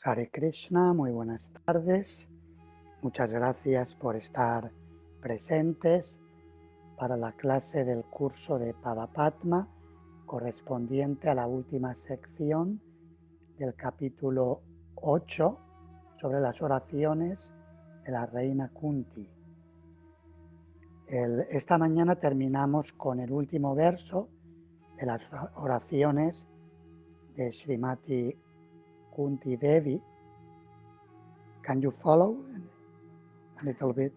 Hare Krishna, muy buenas tardes. Muchas gracias por estar presentes para la clase del curso de Padapatma correspondiente a la última sección del capítulo 8 sobre las oraciones de la reina Kunti. Esta mañana terminamos con el último verso de las oraciones de Srimati Kunti Devi. Can you follow a little bit?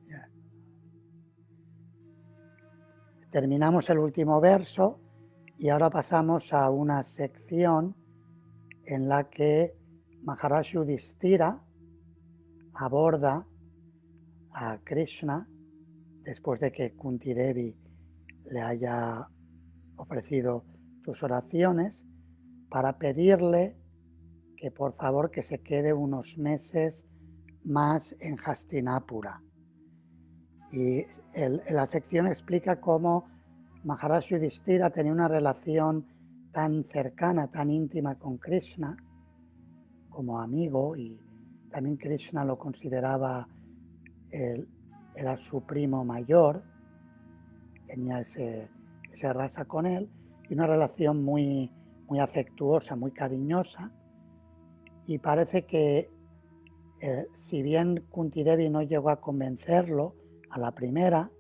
Yeah. Terminamos el último verso y ahora pasamos a una sección en la que Maharaj Yudhishthira aborda a Krishna después de que Kunti Devi le haya ofrecido sus oraciones para pedirle que por favor que se quede unos meses más en Hastinapura. Y la sección explica cómo Maharaj Yudhishthira tenía una relación tan cercana, tan íntima con Krishna, como amigo, y también Krishna lo consideraba, era su primo mayor, tenía esa raza con él, y una relación muy, muy afectuosa, muy cariñosa, y parece que si bien Kunti Devi no llegó a convencerlo a la primera,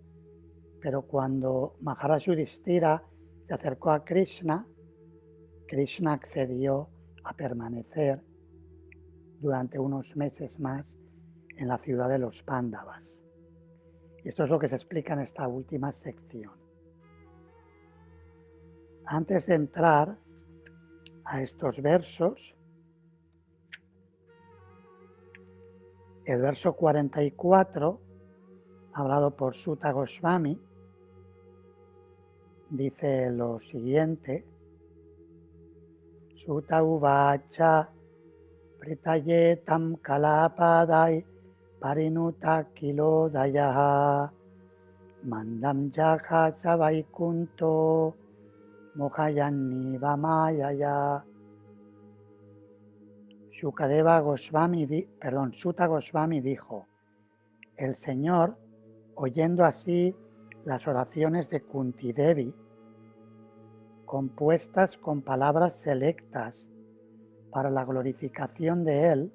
pero cuando Maharaj Yudhishthira se acercó a Krishna, Krishna accedió a permanecer durante unos meses más en la ciudad de los Pándavas. Y esto es lo que se explica en esta última sección. Antes de entrar a estos versos, el verso 44, hablado por Sutta Goswami, dice lo siguiente: Sutta uvacha pritayetam kalapadai parinuta kilodayaha mandam jaha savaikunto mohayanniva mayaya. Sutta Goswami dijo: el Señor, oyendo así las oraciones de Kunti Devi, compuestas con palabras selectas para la glorificación de él,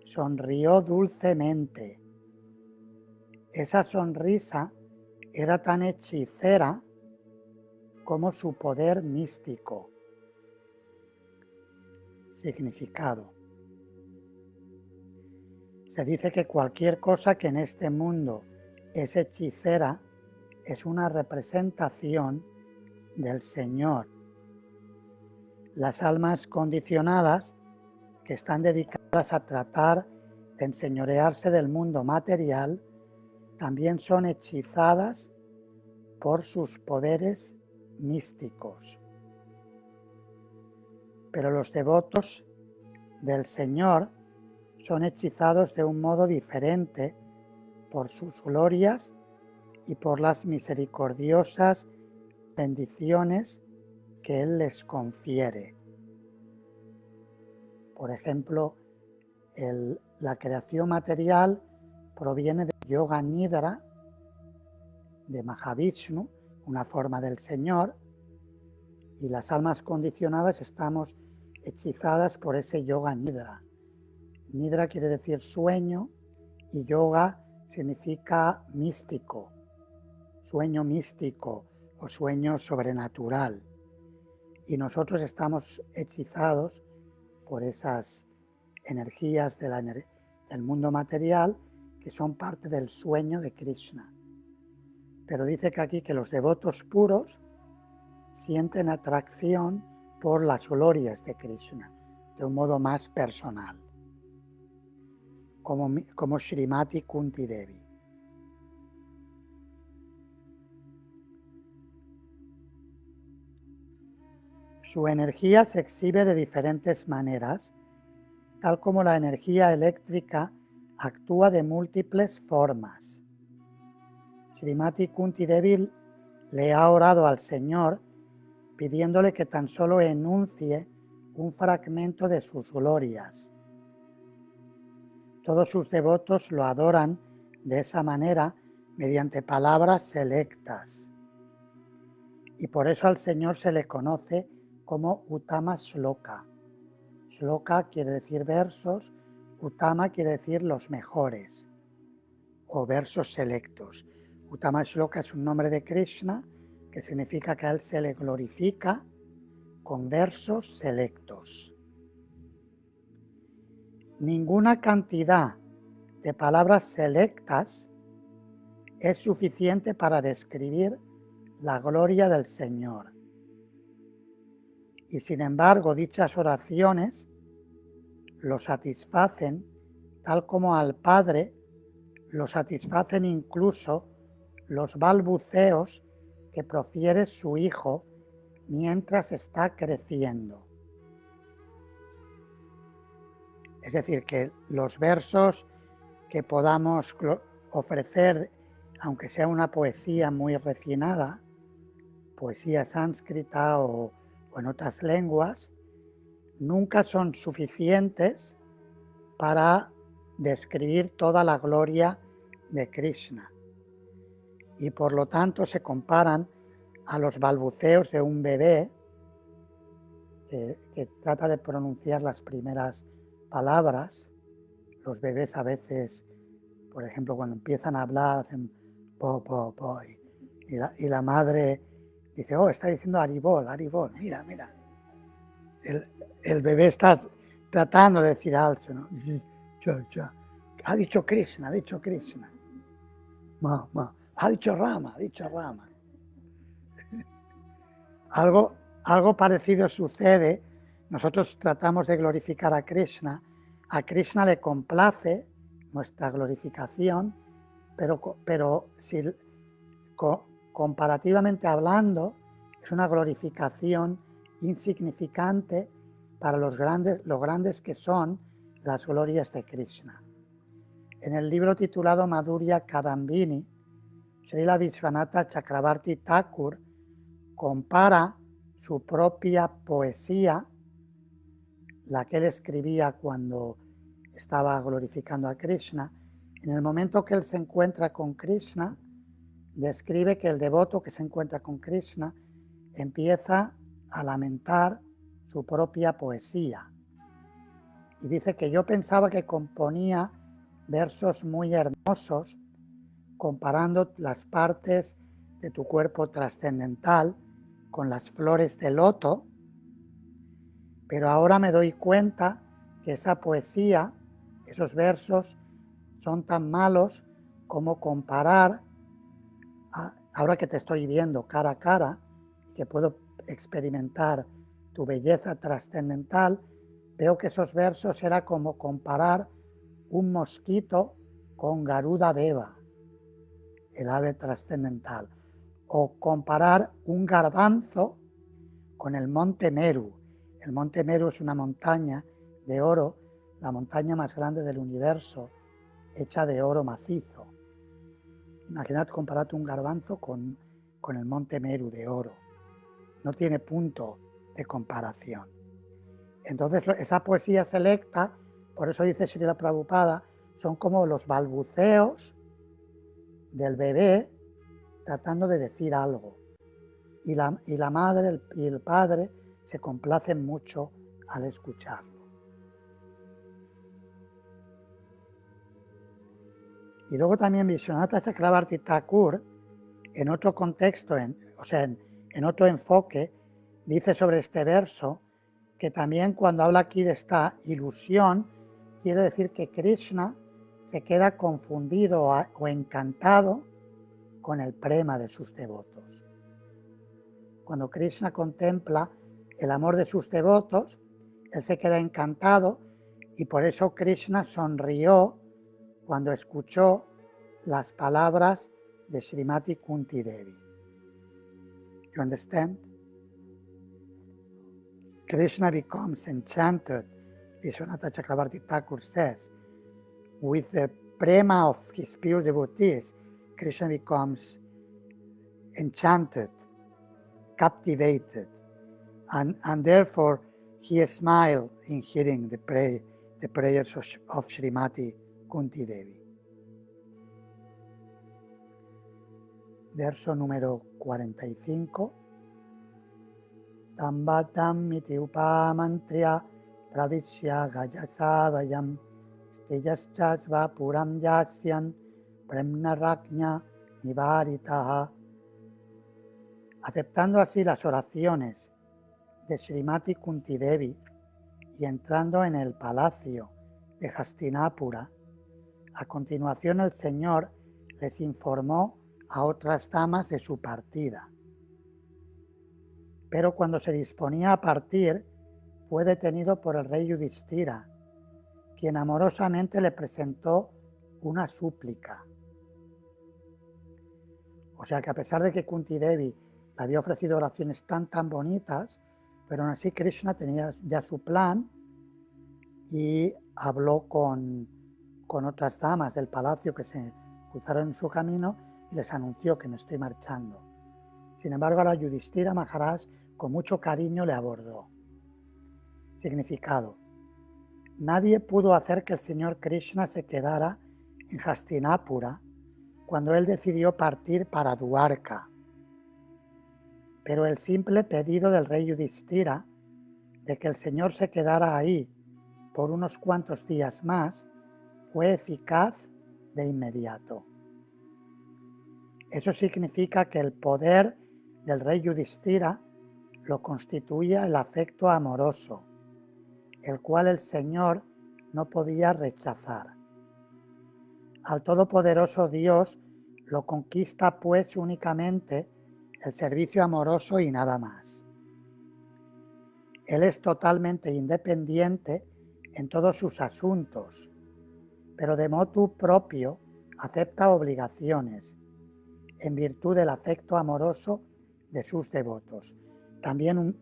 sonrió dulcemente. Esa sonrisa era tan hechicera como su poder místico. Significado: se dice que cualquier cosa que en este mundo es hechicera es una representación del Señor. Las almas condicionadas que están dedicadas a tratar de enseñorearse del mundo material también son hechizadas por sus poderes místicos. Pero los devotos del Señor son hechizados de un modo diferente por sus glorias y por las misericordiosas bendiciones que Él les confiere. Por ejemplo, la creación material proviene del Yoga Nidra de Mahavishnu, una forma del Señor, y las almas condicionadas estamos hechizadas por ese Yoga Nidra. Nidra quiere decir sueño y yoga significa místico, sueño místico o sueño sobrenatural. Y nosotros estamos hechizados por esas energías del mundo material que son parte del sueño de Krishna. Pero dice que aquí que los devotos puros sienten atracción por las glorias de Krishna de un modo más personal, como Srimati Kunti Devi. Su energía se exhibe de diferentes maneras, tal como la energía eléctrica actúa de múltiples formas. Srimati Kunti Devi le ha orado al Señor pidiéndole que tan solo enuncie un fragmento de sus glorias. Todos sus devotos lo adoran de esa manera mediante palabras selectas. Y por eso al Señor se le conoce como Uttama Shloka. Shloka quiere decir versos, Uttama quiere decir los mejores o versos selectos. Uttama Shloka es un nombre de Krishna que significa que a él se le glorifica con versos selectos. Ninguna cantidad de palabras selectas es suficiente para describir la gloria del Señor. Y sin embargo, dichas oraciones lo satisfacen tal como al Padre lo satisfacen incluso los balbuceos que profiere su Hijo mientras está creciendo. Es decir, que los versos que podamos ofrecer, aunque sea una poesía muy refinada, poesía sánscrita o en otras lenguas, nunca son suficientes para describir toda la gloria de Krishna. Y por lo tanto se comparan a los balbuceos de un bebé que trata de pronunciar las primeras palabras. Los bebés a veces, por ejemplo, cuando empiezan a hablar, hacen po, po, po, y la madre dice, oh, está diciendo Haribol, Haribol, mira, mira. El bebé está tratando de decir algo, ¿no? Ha dicho Krishna, ha dicho Krishna. Ha dicho Rama, ha dicho Rama. Algo parecido sucede. Nosotros tratamos de glorificar a Krishna le complace nuestra glorificación, pero si, comparativamente hablando, es una glorificación insignificante para lo grandes que son las glorias de Krishna. En el libro titulado Madhurya Kadambini, Srila Vishwanatha Chakravarti Thakur compara su propia poesía, la que él escribía cuando estaba glorificando a Krishna. En el momento que él se encuentra con Krishna, describe que el devoto que se encuentra con Krishna empieza a lamentar su propia poesía. Y dice que yo pensaba que componía versos muy hermosos comparando las partes de tu cuerpo trascendental con las flores de loto, pero ahora me doy cuenta que esa poesía, esos versos, son tan malos como comparar, ahora que te estoy viendo cara a cara, que puedo experimentar tu belleza trascendental, veo que esos versos era como comparar un mosquito con Garuda Deva, el ave trascendental, o comparar un garbanzo con el monte Meru. El monte Meru es una montaña de oro, la montaña más grande del universo, hecha de oro macizo. Imaginad compararte un garbanzo con el monte Meru de oro. No tiene punto de comparación. Entonces, esa poesía selecta, por eso dice Srila Prabhupada, son como los balbuceos del bebé tratando de decir algo. Y la madre y el padre se complacen mucho al escucharlo. Y luego también Vishwanatha Chakravarti Thakur, en otro contexto, en otro enfoque, dice sobre este verso que también cuando habla aquí de esta ilusión, quiere decir que Krishna se queda confundido o encantado con el prema de sus devotos. Cuando Krishna contempla el amor de sus devotos, él se queda encantado y por eso Krishna sonrió cuando escuchó las palabras de Srimati Kunti Devi. You understand? Krishna becomes enchanted, Vishwanatha Chakravarti Thakur says, with the prema of his pure devotees. Krishna becomes enchanted, captivated, and therefore He smiled in hearing the prayers of Srimati Kunti Devi. Verso número 45. Tambatam iti upamantria pravisya gajasavayam stejaschasva puram yasyan premnaraknya nivaritaha. Aceptando así las oraciones de Srimati Kunti Devi y entrando en el palacio de Hastinapura, a continuación el Señor les informó a otras damas de su partida. Pero cuando se disponía a partir, fue detenido por el rey Yudhishthira, quien amorosamente le presentó una súplica. O sea que a pesar de que Kunti Devi le había ofrecido oraciones tan bonitas, pero aún así Krishna tenía ya su plan y habló con otras damas del palacio que se cruzaron en su camino y les anunció que me estoy marchando. Sin embargo, a la Yudhishthira Maharaj con mucho cariño le abordó. Significado: nadie pudo hacer que el Señor Krishna se quedara en Hastinapura cuando él decidió partir para Dwarka. Pero el simple pedido del rey Yudhishthira de que el Señor se quedara ahí por unos cuantos días más fue eficaz de inmediato. Eso significa que el poder del rey Yudhishthira lo constituía el afecto amoroso, el cual el Señor no podía rechazar. Al Todopoderoso Dios lo conquista pues únicamente el servicio amoroso y nada más. Él es totalmente independiente en todos sus asuntos, pero de motu propio acepta obligaciones en virtud del afecto amoroso de sus devotos. También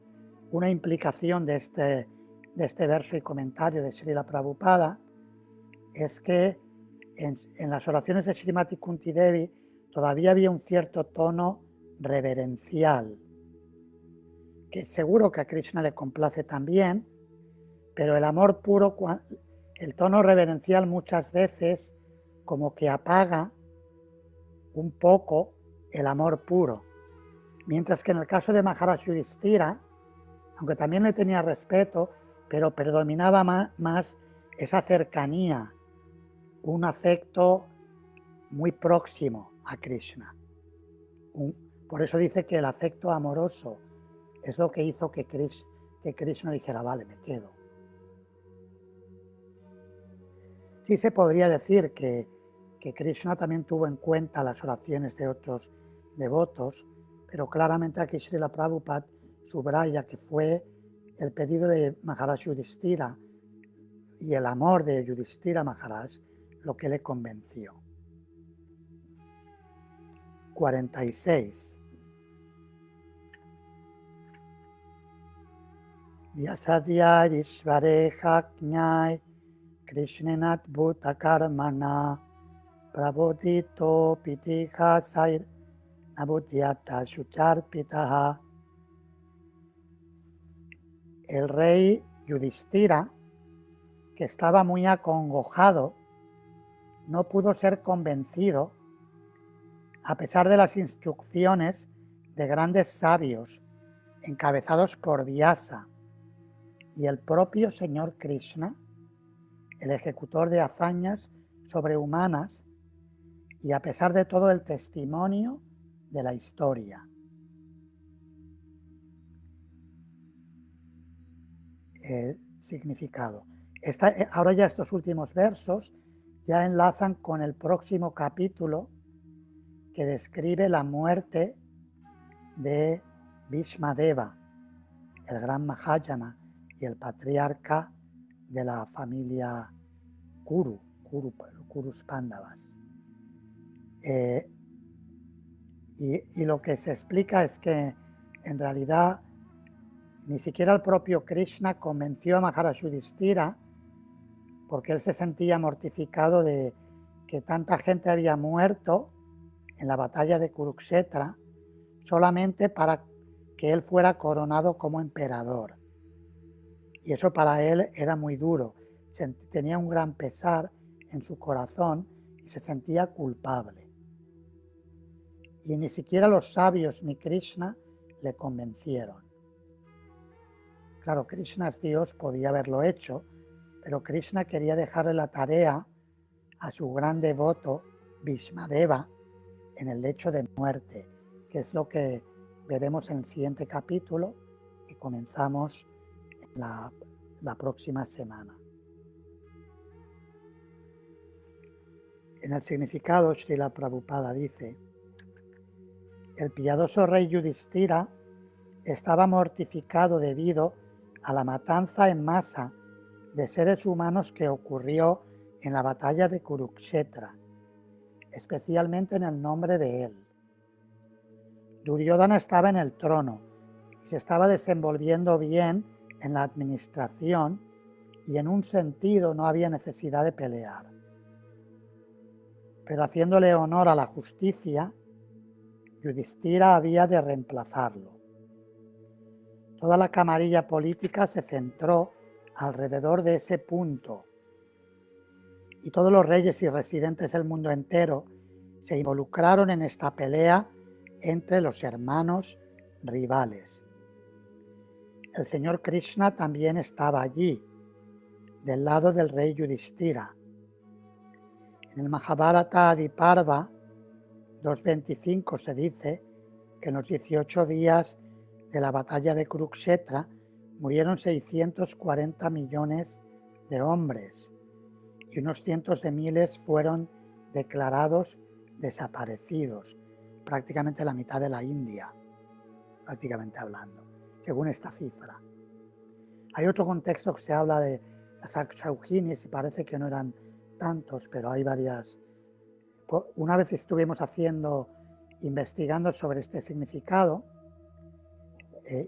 una implicación de este verso y comentario de Srila Prabhupada es que en las oraciones de Srimati Kunti Devi todavía había un cierto tono reverencial, que seguro que a Krishna le complace también, pero el amor puro, el tono reverencial muchas veces como que apaga un poco el amor puro, mientras que en el caso de Maharaj Yudhishthira, aunque también le tenía respeto, pero predominaba más esa cercanía, un afecto muy próximo a Krishna. Por eso dice que el afecto amoroso es lo que hizo que Krishna dijera, vale, me quedo. Sí se podría decir que Krishna también tuvo en cuenta las oraciones de otros devotos, pero claramente aquí Srila Prabhupada subraya que fue el pedido de Maharaj Yudhishthira y el amor de Yudhishthira Maharaj lo que le convenció. 46. Vyasadya Ishvareha Jnai Krishnenat Bhuta Karmana Prabodhito Pitiha Sair Nabudhyata Shucharpitaha. El rey Yudhishthira, que estaba muy acongojado, no pudo ser convencido a pesar de las instrucciones de grandes sabios encabezados por Vyasa y el propio Señor Krishna, el ejecutor de hazañas sobrehumanas, y a pesar de todo el testimonio de la historia. El significado. Ahora ya estos últimos versos ya enlazan con el próximo capítulo que describe la muerte de Bhishmadeva, el gran Mahayana y el patriarca de la familia Kurus Pándavas. Y lo que se explica es que en realidad ni siquiera el propio Krishna convenció a Maharaj Yudhishthira, porque él se sentía mortificado de que tanta gente había muerto en la batalla de Kurukshetra solamente para que él fuera coronado como emperador. y eso para él era muy duro. Tenía un gran pesar en su corazón y se sentía culpable. Y ni siquiera los sabios ni Krishna le convencieron. Claro, Krishna es Dios, podía haberlo hecho, pero Krishna quería dejarle la tarea a su gran devoto Bhishmadeva en el lecho de muerte, que es lo que veremos en el siguiente capítulo y comenzamos en la próxima semana. En el significado, Srila Prabhupada dice: el piadoso rey Yudhishthira estaba mortificado debido a la matanza en masa de seres humanos que ocurrió en la batalla de Kurukshetra, especialmente en el nombre de él. Duryodhana estaba en el trono y se estaba desenvolviendo bien en la administración y en un sentido no había necesidad de pelear. Pero haciéndole honor a la justicia, Yudhishthira había de reemplazarlo. Toda la camarilla política se centró alrededor de ese punto y todos los reyes y residentes del mundo entero se involucraron en esta pelea entre los hermanos rivales. El señor Krishna también estaba allí, del lado del rey Yudhishthira. En el Mahabharata Adi Parva 2.25 se dice que en los 18 días de la batalla de Kurukshetra murieron 640 millones de hombres y unos cientos de miles fueron declarados desaparecidos, prácticamente la mitad de la India, prácticamente hablando, según esta cifra. Hay otro contexto que se habla de las Akshauhinis y parece que no eran tantos, pero hay varias. Una vez estuvimos investigando sobre este significado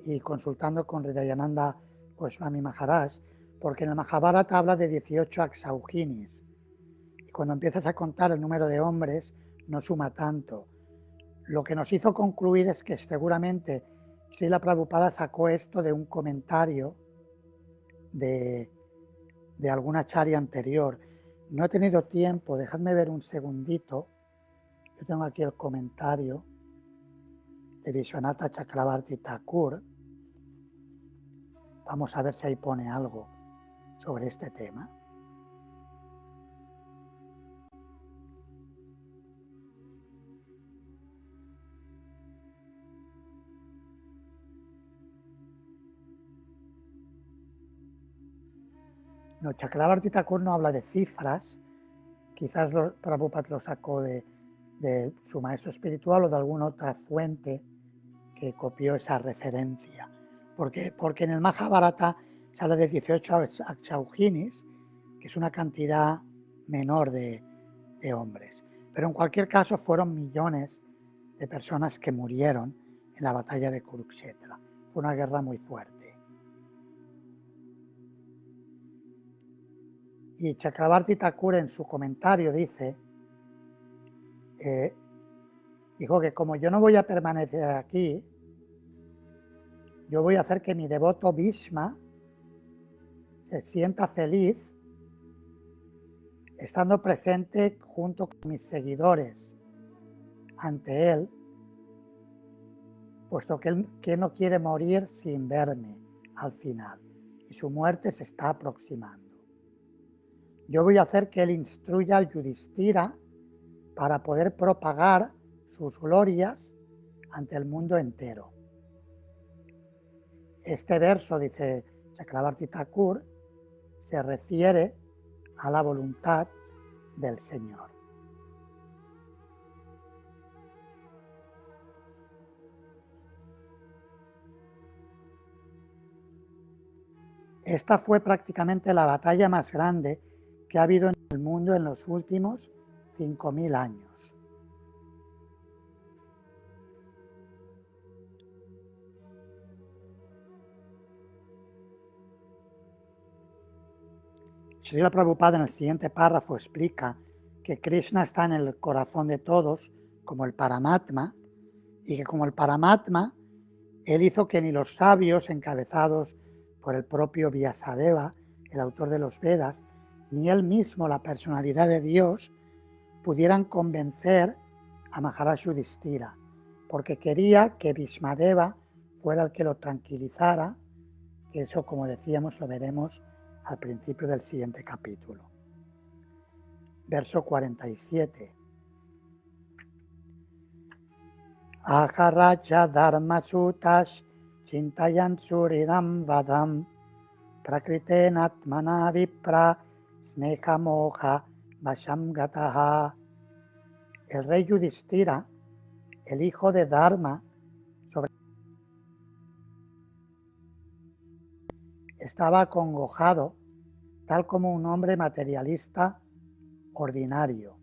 y consultando con Hridayananda Goswami Maharaj, porque en el Mahabharata habla de 18 Akshauhinis y cuando empiezas a contar el número de hombres no suma tanto. Lo que nos hizo concluir es que seguramente Srila Prabhupada sacó esto de un comentario de alguna charya anterior. No he tenido tiempo, dejadme ver un segundito. Yo tengo aquí el comentario de Vishwanatha Chakravarti Thakur. Vamos a ver si ahí pone algo sobre este tema. No, Chakravarti Thakur no habla de cifras, quizás Prabhupada lo sacó de su maestro espiritual o de alguna otra fuente que copió esa referencia. Porque en el Mahabharata se habla de 18 Akshauhinis, que es una cantidad menor de hombres. Pero en cualquier caso fueron millones de personas que murieron en la batalla de Kurukshetra. Fue una guerra muy fuerte. Y Chakravarti Thakur en su comentario dijo que como yo no voy a permanecer aquí, yo voy a hacer que mi devoto Bhishma se sienta feliz estando presente junto con mis seguidores ante él, puesto que él no quiere morir sin verme al final y su muerte se está aproximando. Yo voy a hacer que él instruya al Yudhishthira para poder propagar sus glorias ante el mundo entero. Este verso, dice Chakravarti Thakur, se refiere a la voluntad del Señor. Esta fue prácticamente la batalla más grande que ha habido en el mundo en los últimos 5.000 años. Srila Prabhupada en el siguiente párrafo explica que Krishna está en el corazón de todos como el Paramatma y que como el Paramatma, él hizo que ni los sabios encabezados por el propio Vyasadeva, el autor de los Vedas, ni él mismo, la personalidad de Dios, pudieran convencer a Maharaj Yudhishthira, porque quería que Bhishmadeva fuera el que lo tranquilizara, que eso, como decíamos, lo veremos al principio del siguiente capítulo. Verso 47. Aharaja dharma sutash chintayan suridam vadam prakritenatmana vipra sneha moha vasham gataha. El rey Yudhishthira, el hijo de Dharma, estaba acongojado, tal como un hombre materialista ordinario.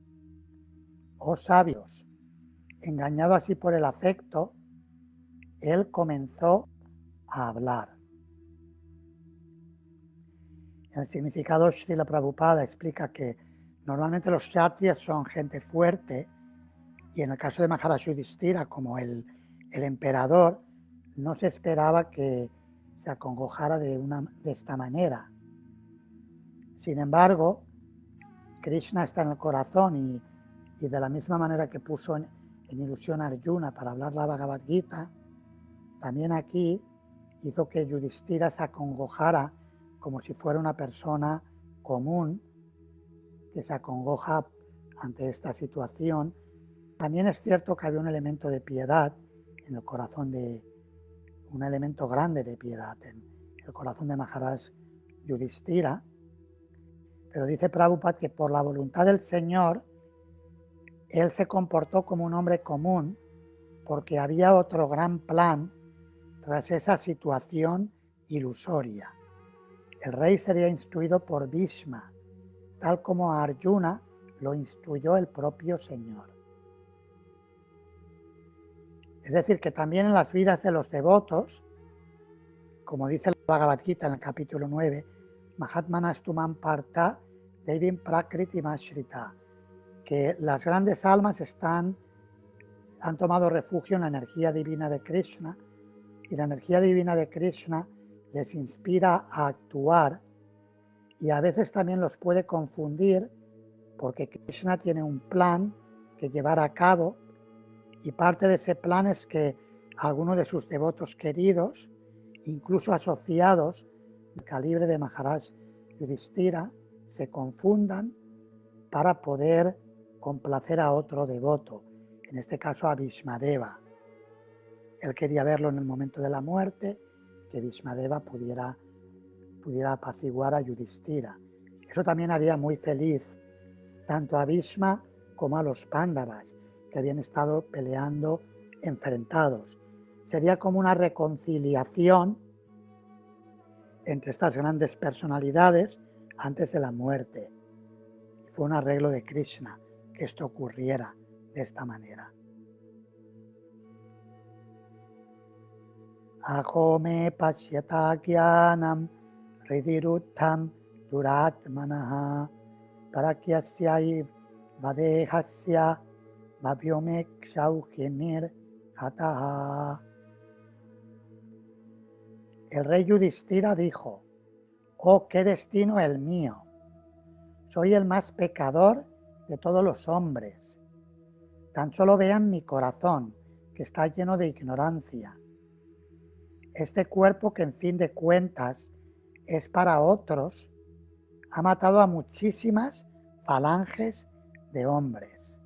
Oh sabios, engañado así por el afecto, él comenzó a hablar. El significado Srila Prabhupada explica que normalmente los kshatriyas son gente fuerte y en el caso de Maharaj Yudhishthira, como el emperador, no se esperaba que se acongojara de esta manera. Sin embargo, Krishna está en el corazón y de la misma manera que puso en ilusión a Arjuna para hablar la Bhagavad Gita, también aquí hizo que Yudhishthira se acongojara como si fuera una persona común que se acongoja ante esta situación. También es cierto que había un elemento de piedad en el corazón un elemento grande de piedad en el corazón de Maharaj Yudhishthira, pero dice Prabhupada que por la voluntad del Señor, él se comportó como un hombre común porque había otro gran plan tras esa situación ilusoria. El rey sería instruido por Bhishma, tal como a Arjuna lo instruyó el propio Señor. Es decir, que también en las vidas de los devotos, como dice la Bhagavad Gita en el capítulo 9, Mahatmanastumam Partha Devim Prakriti Mashrita, que las grandes almas han tomado refugio en la energía divina de Krishna y la energía divina de Krishna les inspira a actuar y a veces también los puede confundir porque Krishna tiene un plan que llevar a cabo y parte de ese plan es que algunos de sus devotos queridos, incluso asociados del calibre de Maharaj Yudhishthira, se confundan para poder complacer a otro devoto, en este caso a Bhishmadeva. Él quería verlo en el momento de la muerte, que Bhishmadeva pudiera apaciguar a Yudhishthira. Eso también haría muy feliz tanto a Bhishma como a los Pándavas, que habían estado peleando enfrentados. Sería como una reconciliación entre estas grandes personalidades antes de la muerte. Y fue un arreglo de Krishna que esto ocurriera de esta manera. Ahome pashyata jnanam hridiruddham duratmanaha parakyasyai vadehasya bhavyomekshaukhinir hataha. El rey Yudhishthira dijo: oh, qué destino el mío. Soy el más pecador de todos los hombres. Tan solo vean mi corazón, que está lleno de ignorancia. Este cuerpo, que en fin de cuentas es para otros, ha matado a muchísimas falanges de hombres.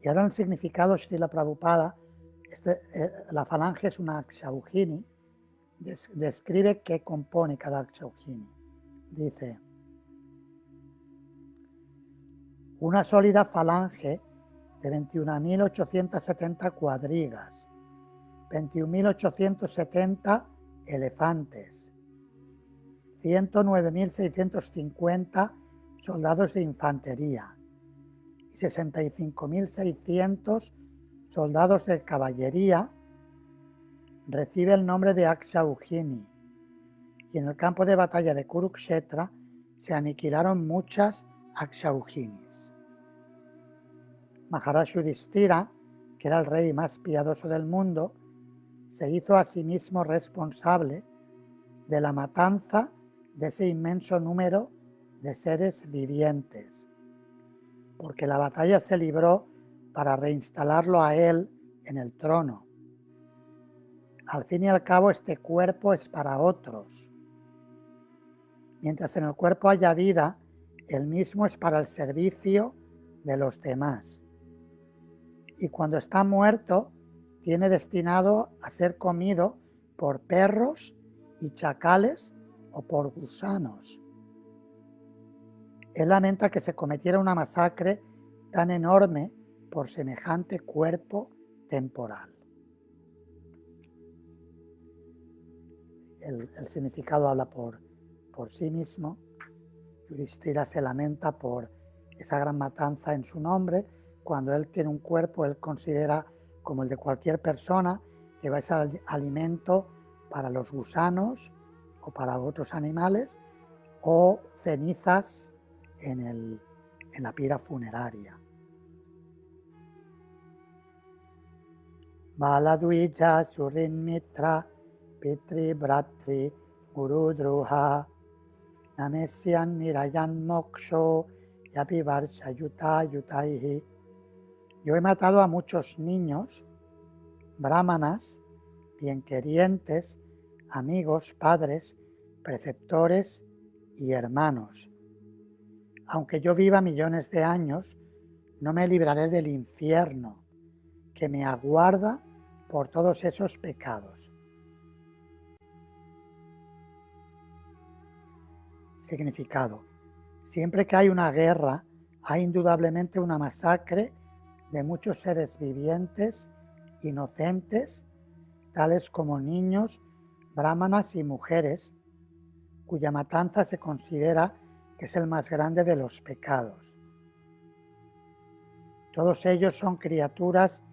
Y ahora el significado Srila Prabhupada, la falange es una akshauhini, describe qué compone cada akshauhini. Dice: una sólida falange de 21.870 cuadrigas, 21.870 elefantes, 109.650 soldados de infantería y 65.600 soldados de caballería recibe el nombre de Akshauhini, y en el campo de batalla de Kurukshetra se aniquilaron muchas Akshauhinis. Maharaj Yudhishthira, que era el rey más piadoso del mundo, se hizo a sí mismo responsable de la matanza de ese inmenso número de seres vivientes, porque la batalla se libró para reinstalarlo a él en el trono. Al fin y al cabo, este cuerpo es para otros. Mientras en el cuerpo haya vida, el mismo es para el servicio de los demás. Y cuando está muerto, tiene destinado a ser comido por perros y chacales o por gusanos. Él lamenta que se cometiera una masacre tan enorme por semejante cuerpo temporal. El significado habla por sí mismo. Yudhishthira se lamenta por esa gran matanza en su nombre. Cuando él tiene un cuerpo, él considera como el de cualquier persona que va a ser alimento para los gusanos o para otros animales o cenizas en la pira funeraria. Baladvija Surin Mitra Pitri Bratri Gurudruha Namesyan Nirayan Moksho Yapivarsha Yuta Yutaihi. Yo he matado a muchos niños, brahmanas, bienquerientes, amigos, padres, preceptores y hermanos. Aunque yo viva millones de años, no me libraré del infierno que me aguarda por todos esos pecados. Significado. Siempre que hay una guerra, hay indudablemente una masacre de muchos seres vivientes, inocentes, tales como niños, brahmanas y mujeres, cuya matanza se considera que es el más grande de los pecados. Todos ellos son criaturas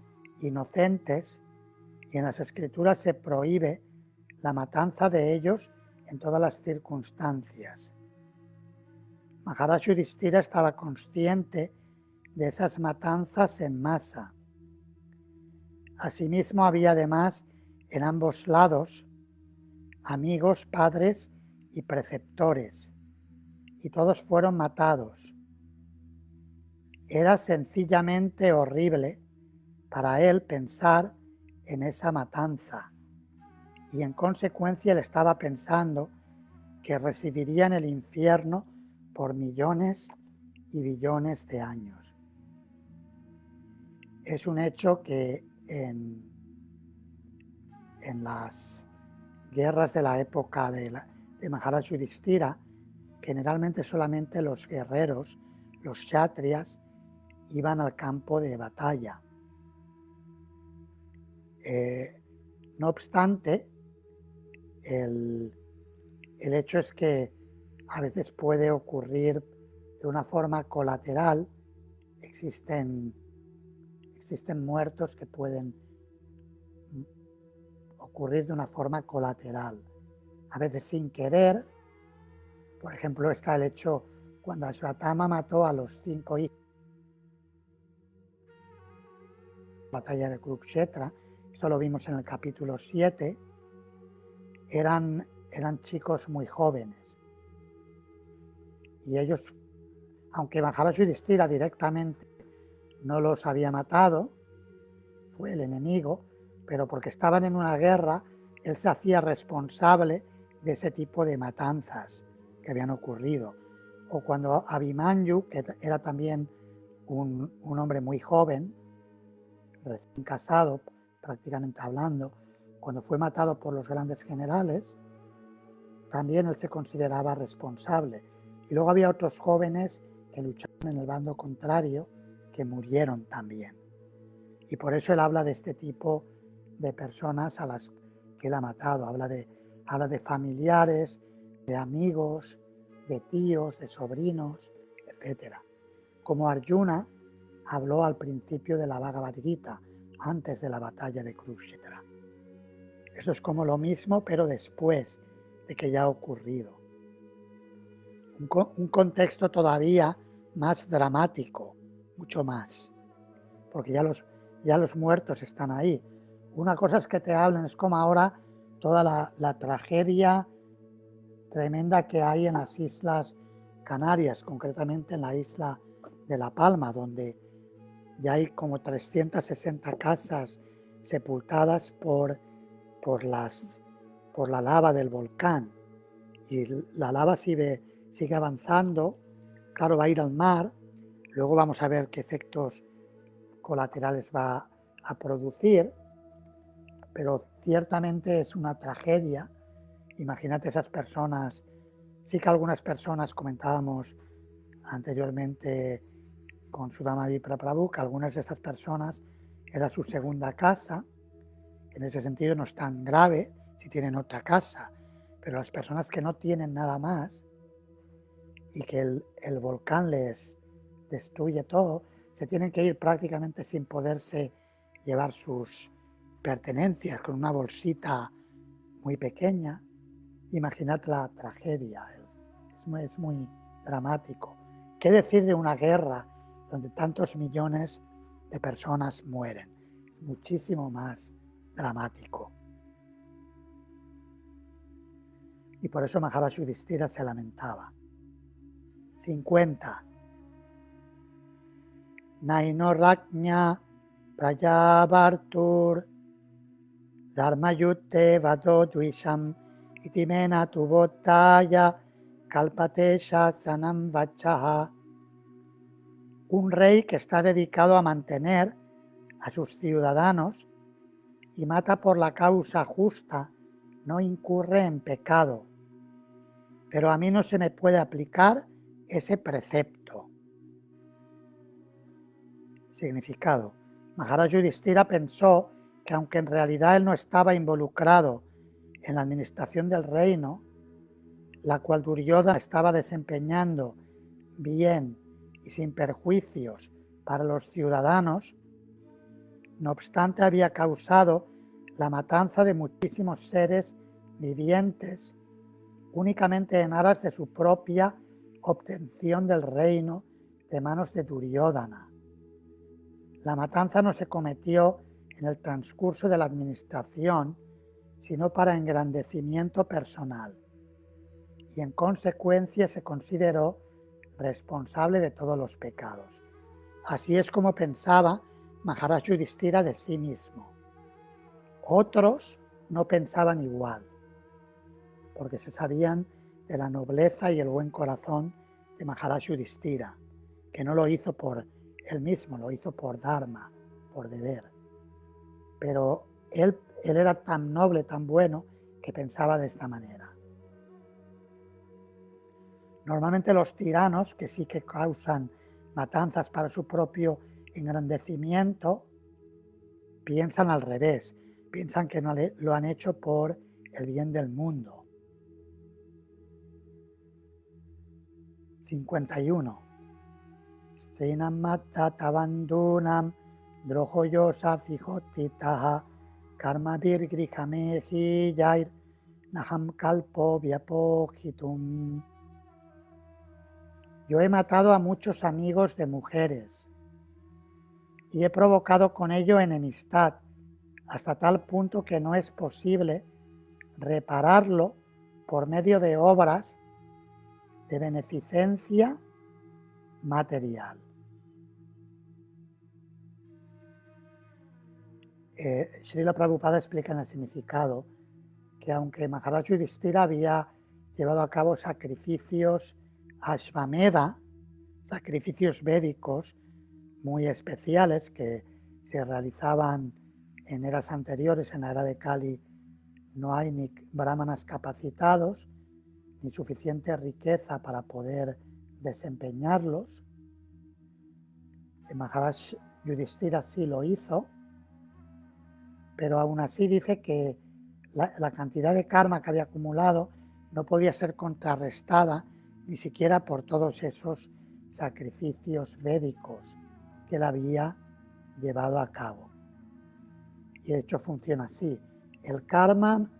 inocentes y en las Escrituras se prohíbe la matanza de ellos en todas las circunstancias. Maharaj Yudhishthira estaba consciente de esas matanzas en masa. Asimismo, había además en ambos lados amigos, padres y preceptores, y todos fueron matados. Era sencillamente horrible para él pensar en esa matanza, y en consecuencia él estaba pensando que residiría en el infierno por millones y billones de años. Es un hecho que en las guerras de la época de Maharaj Yudhishthira, generalmente solamente los guerreros, los kshatriyas, iban al campo de batalla. No obstante, el hecho es que a veces puede ocurrir de una forma colateral. Existen muertos que pueden ocurrir de una forma colateral, a veces sin querer. Por ejemplo, está el hecho cuando Ashvatthama mató a los 5 hijos en la batalla de Kurukshetra. Esto lo vimos en el capítulo 7. Eran chicos muy jóvenes. Y ellos, aunque Maharaj Yudhishthira directamente no los había matado, fue el enemigo, pero porque estaban en una guerra, él se hacía responsable de ese tipo de matanzas que habían ocurrido. O cuando Abhimanyu, que era también un hombre muy joven, recién casado, prácticamente hablando, cuando fue matado por los grandes generales, también él se consideraba responsable. Y luego había otros jóvenes que luchaban en el bando contrario, que murieron también. Y por eso él habla de este tipo de personas a las que él ha matado. Habla de familiares, de amigos, de tíos, de sobrinos, etc. Como Arjuna habló al principio de la Bhagavad Gita, antes de la batalla de Kurukshetra. Eso es como lo mismo, pero después de que ya ha ocurrido. Un contexto todavía más dramático, mucho más, porque ya los muertos están ahí. Una cosa es que te hablen, es como ahora toda la tragedia tremenda que hay en las Islas Canarias, concretamente en la isla de La Palma, donde ya hay como 360 casas sepultadas por la lava del volcán. Y la lava sigue avanzando, claro, va a ir al mar, luego vamos a ver qué efectos colaterales va a producir, pero ciertamente es una tragedia. Imagínate esas personas, sí que algunas personas comentábamos anteriormente con Sudama Prabhu, que algunas de esas personas era su segunda casa. En ese sentido no es tan grave si tienen otra casa, pero las personas que no tienen nada más y que el volcán les destruye todo, se tienen que ir prácticamente sin poderse llevar sus pertenencias con una bolsita muy pequeña. Imaginad la tragedia, es muy dramático. ¿Qué decir de una guerra donde tantos millones de personas mueren? Es muchísimo más dramático. Y por eso Maharaj Yudhishthira se lamentaba. 50. Naino Rajña Prajavartur Dharmayutte Vado Dvisham Itimena Tubotaya Kalpatesha Sanam Vachaha. Un rey que está dedicado a mantener a sus ciudadanos y mata por la causa justa, no incurre en pecado. Pero a mí no se me puede aplicar ese precepto. Significado. Maharaj Yudhishthira pensó que aunque en realidad él no estaba involucrado en la administración del reino, la cual Duryodhana estaba desempeñando bien y sin perjuicios para los ciudadanos, no obstante había causado la matanza de muchísimos seres vivientes únicamente en aras de su propia obtención del reino de manos de Duryodhana. La matanza no se cometió en el transcurso de la administración, sino para engrandecimiento personal, y en consecuencia se consideró responsable de todos los pecados. Así es como pensaba Maharaj Yudhishthira de sí mismo. Otros no pensaban igual, porque se sabían de la nobleza y el buen corazón de Maharaj Yudhishthira, que no lo hizo por él mismo, lo hizo por dharma, por deber. Pero él era tan noble, tan bueno, que pensaba de esta manera. Normalmente los tiranos, que sí que causan matanzas para su propio engrandecimiento, piensan al revés, piensan que no lo han hecho por el bien del mundo. 51. Strinam matta tavandunam drojoyosa fijotitaha karma virgrihamehi yair naham kalpo vyapogitum. Yo he matado a muchos amigos de mujeres y he provocado con ello enemistad, hasta tal punto que no es posible repararlo por medio de obras de beneficencia material. Srila Prabhupada explica en el significado que aunque Maharaj Yudhishthira había llevado a cabo sacrificios Ashvamedha, sacrificios védicos muy especiales que se realizaban en eras anteriores, en la era de Kali, no hay ni brahmanas capacitados, ni suficiente riqueza para poder desempeñarlos. Maharaj Yudhishthira sí lo hizo, pero aún así dice que la cantidad de karma que había acumulado no podía ser contrarrestada ni siquiera por todos esos sacrificios védicos que él había llevado a cabo. Y de hecho funciona así. El karma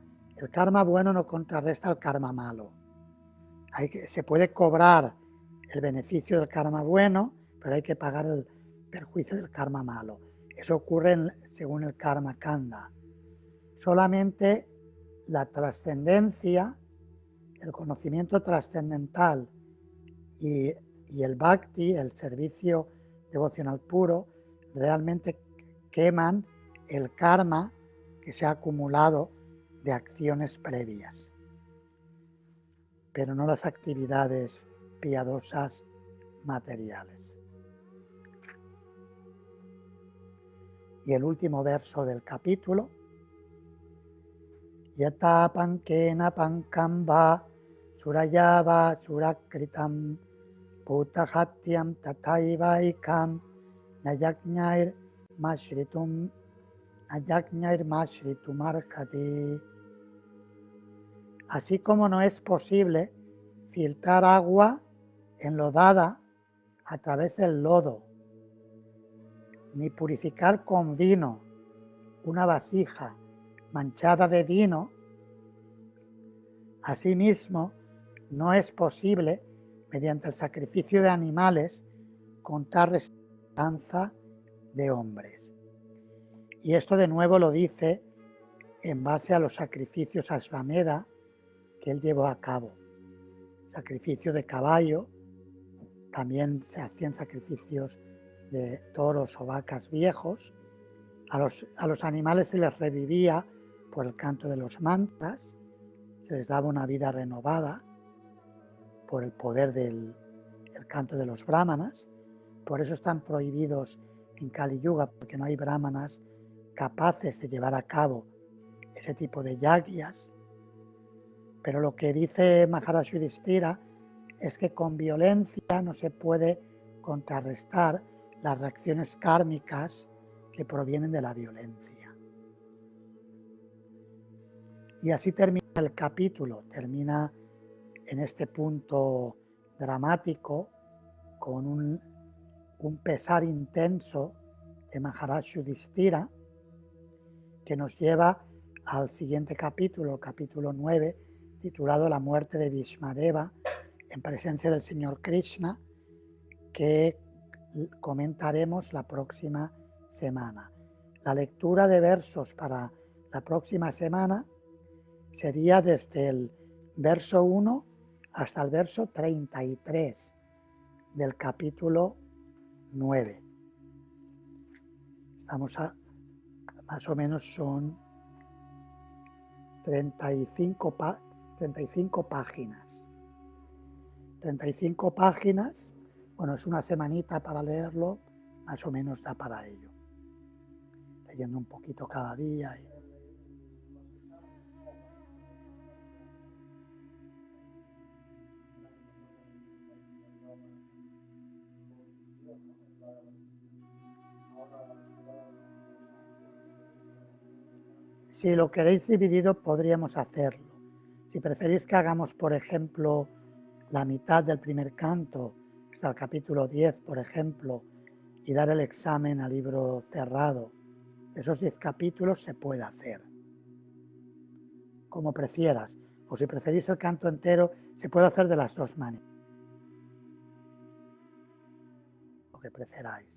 bueno no contrarresta el karma malo. Se puede cobrar el beneficio del karma bueno, pero hay que pagar el perjuicio del karma malo. Eso ocurre según el karma kanda. Solamente la trascendencia, el conocimiento trascendental y el bhakti, el servicio devocional puro, realmente queman el karma que se ha acumulado de acciones previas, pero no las actividades piadosas materiales. Y el último verso del capítulo: Yata pankena pankamba surayava surakritam putahatyam tataivaikam nayajnair mashritum Así como no es posible filtrar agua enlodada a través del lodo, ni purificar con vino una vasija manchada de vino, asimismo no es posible, mediante el sacrificio de animales, contar esperanza de hombres. Y esto de nuevo lo dice en base a los sacrificios Ashvamedha que él llevó a cabo. Sacrificio de caballo, también se hacían sacrificios de toros o vacas viejos. A los animales se les revivía por el canto de los mantras, se les daba una vida renovada por el poder del canto de los brahmanas. Por eso están prohibidos en Kali Yuga, porque no hay brahmanas capaces de llevar a cabo ese tipo de yagyas. Pero lo que dice Maharaj Yudhishthira es que con violencia no se puede contrarrestar las reacciones kármicas que provienen de la violencia. Y así termina el capítulo, termina en este punto dramático con un pesar intenso de Maharaj Yudhishthira, que nos lleva al siguiente capítulo, capítulo 9, titulado La muerte de Bhishmadeva en presencia del Señor Krishna, que comentaremos la próxima semana. La lectura de versos para la próxima semana sería desde el verso 1 hasta el verso 33 del capítulo 9. Estamos más o menos son 35 páginas. 35 páginas, bueno, es una semanita para leerlo, más o menos da para ello. Leyendo un poquito cada día. Si lo queréis dividido, podríamos hacerlo. Si preferís que hagamos, por ejemplo, la mitad del primer canto, hasta el capítulo 10, por ejemplo, y dar el examen a libro cerrado, esos 10 capítulos se puede hacer. Como prefieras. O si preferís el canto entero, se puede hacer de las dos maneras. Lo que preferáis.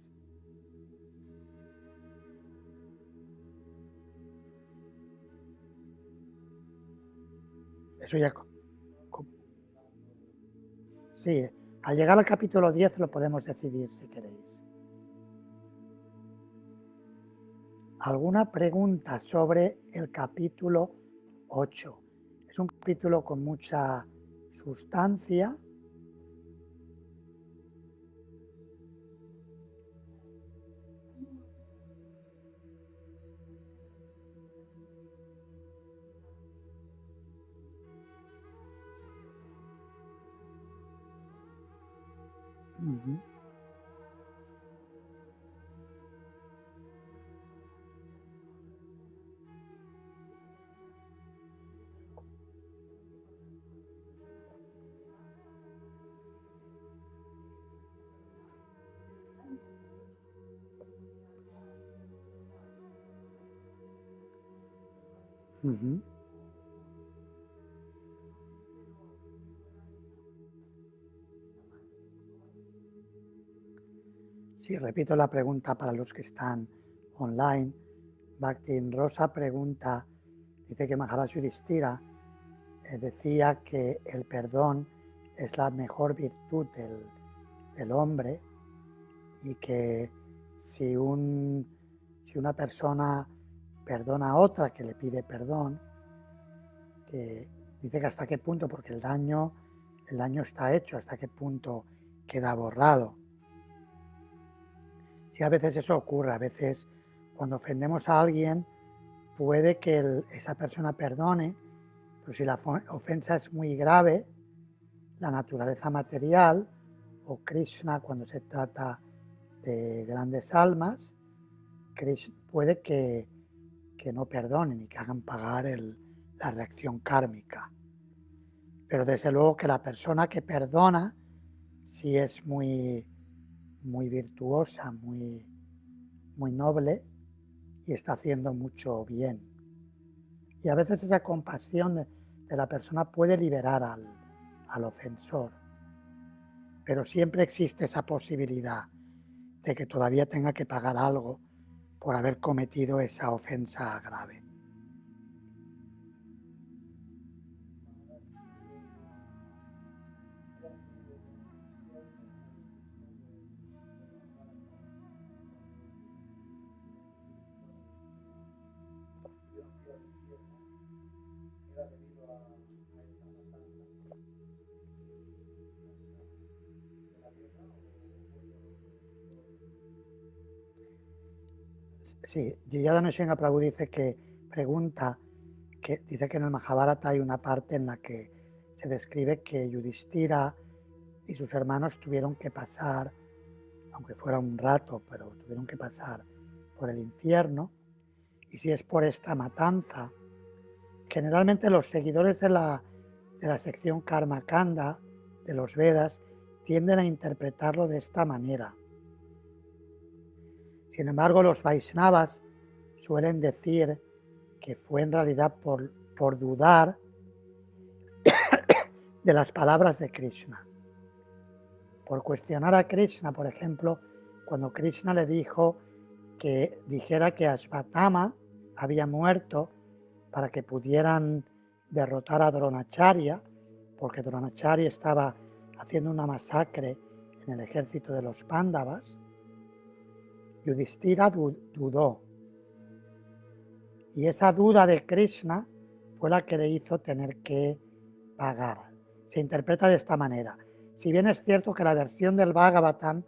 Eso ya... Sí, al llegar al capítulo 10 lo podemos decidir si queréis. ¿Alguna pregunta sobre el capítulo 8? Es un capítulo con mucha sustancia. Uh-huh. Uh-huh. Sí, repito la pregunta para los que están online. Bhakti Rosa pregunta Dice que Maharaj Yudhishthira decía que el perdón es la mejor virtud del hombre y que si una persona perdona a otra que le pide perdón, que dice que hasta qué punto, porque el daño está hecho, hasta qué punto queda borrado. Sí, a veces eso ocurre, a veces cuando ofendemos a alguien puede que esa persona perdone, pero si la ofensa es muy grave, la naturaleza material o Krishna, cuando se trata de grandes almas, puede que no perdonen y que hagan pagar la reacción kármica. Pero desde luego que la persona que perdona, si es muy, muy virtuosa, muy, muy noble y está haciendo mucho bien. Y a veces esa compasión de la persona puede liberar al ofensor. Pero siempre existe esa posibilidad de que todavía tenga que pagar algo por haber cometido esa ofensa grave. Sí, Jayadana Singha Prabhu dice que dice que en el Mahabharata hay una parte en la que se describe que Yudhishthira y sus hermanos tuvieron que pasar, aunque fuera un rato, pero tuvieron que pasar por el infierno. Y si es por esta matanza, generalmente los seguidores de la sección Karma Kanda de los Vedas tienden a interpretarlo de esta manera. Sin embargo, los Vaishnavas suelen decir que fue en realidad por dudar de las palabras de Krishna. Por cuestionar a Krishna, por ejemplo, cuando Krishna le dijo que dijera que Ashvatthama había muerto para que pudieran derrotar a Dronacharya, porque Dronacharya estaba haciendo una masacre en el ejército de los Pándavas, Yudhishthira dudó. Y esa duda de Krishna fue la que le hizo tener que pagar. Se interpreta de esta manera. Si bien es cierto que la versión del Bhagavatam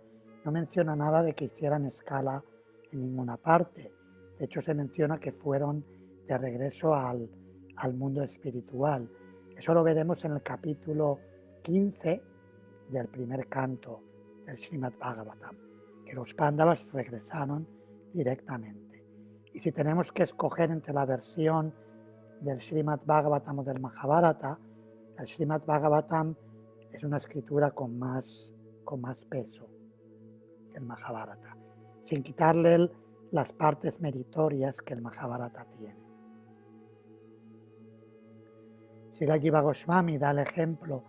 no menciona nada de que hicieran escala en ninguna parte. De hecho, se menciona que fueron de regreso al mundo espiritual. Eso lo veremos en el capítulo 15 del primer canto del Srimad Bhagavatam, que los Pándavas regresaron directamente. Y si tenemos que escoger entre la versión del Srimad Bhagavatam o del Mahabharata, el Srimad Bhagavatam es una escritura con más peso que el Mahabharata, sin quitarle las partes meritorias que el Mahabharata tiene. Srila Jiva Goswami da el ejemplo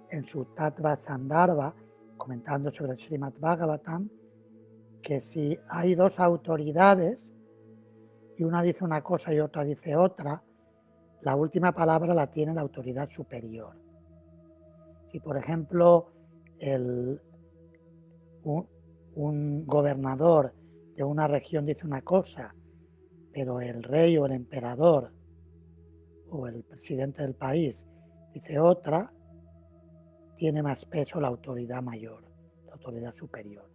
en su Tattva Sandarbha, comentando sobre el Srimad Bhagavatam, que si hay dos autoridades y una dice una cosa y otra dice otra, la última palabra la tiene la autoridad superior. Si, por ejemplo, un gobernador de una región dice una cosa, pero el rey o el emperador o el presidente del país dice otra, tiene más peso la autoridad mayor, la autoridad superior.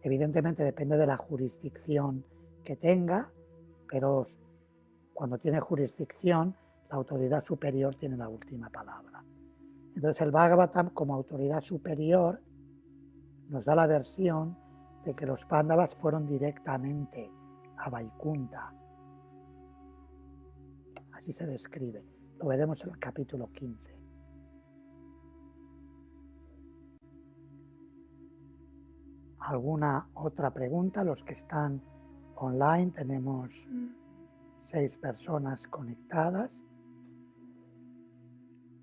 Evidentemente depende de la jurisdicción que tenga, pero cuando tiene jurisdicción, la autoridad superior tiene la última palabra. Entonces el Bhagavatam, como autoridad superior, nos da la versión de que los Pándavas fueron directamente a Vaikunta. Así se describe. Lo veremos en el capítulo 15. ¿Alguna otra pregunta? Los que están online, tenemos 6 personas conectadas.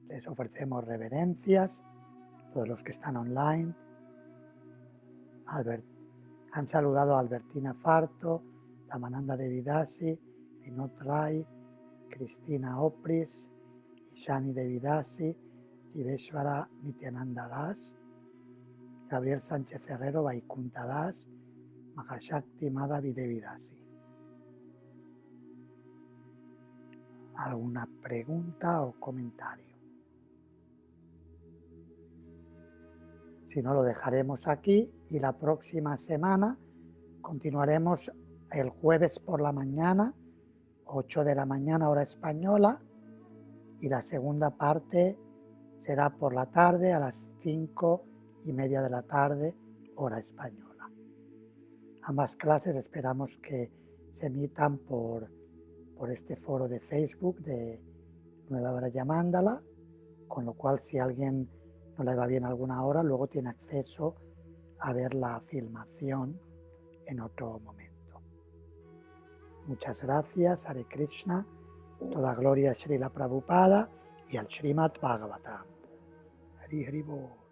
Les ofrecemos reverencias. Todos los que están online. Han saludado a Albertina Farto, Ramananda Devidasi, Vinod Rai, Cristina Opris, Ishani Devidasi, Jiveshwara Nityananda Das, Gabriel Sánchez Herrero, Vaikunta Das, Mahashakti Madhavi Devidasi. ¿Alguna pregunta o comentario? Si no, lo dejaremos aquí y la próxima semana continuaremos el jueves por la mañana, 8 de la mañana hora española, y la segunda parte será por la tarde a las 5:30 de la tarde hora española. Ambas clases esperamos que se emitan por este foro de Facebook de Nueva Braya Mandala, con lo cual si a alguien no le va bien alguna hora, luego tiene acceso a ver la filmación en otro momento. Muchas gracias, Hare Krishna, toda gloria a Srila Prabhupada y al Srimad Bhagavatam. Hari Hari Bol.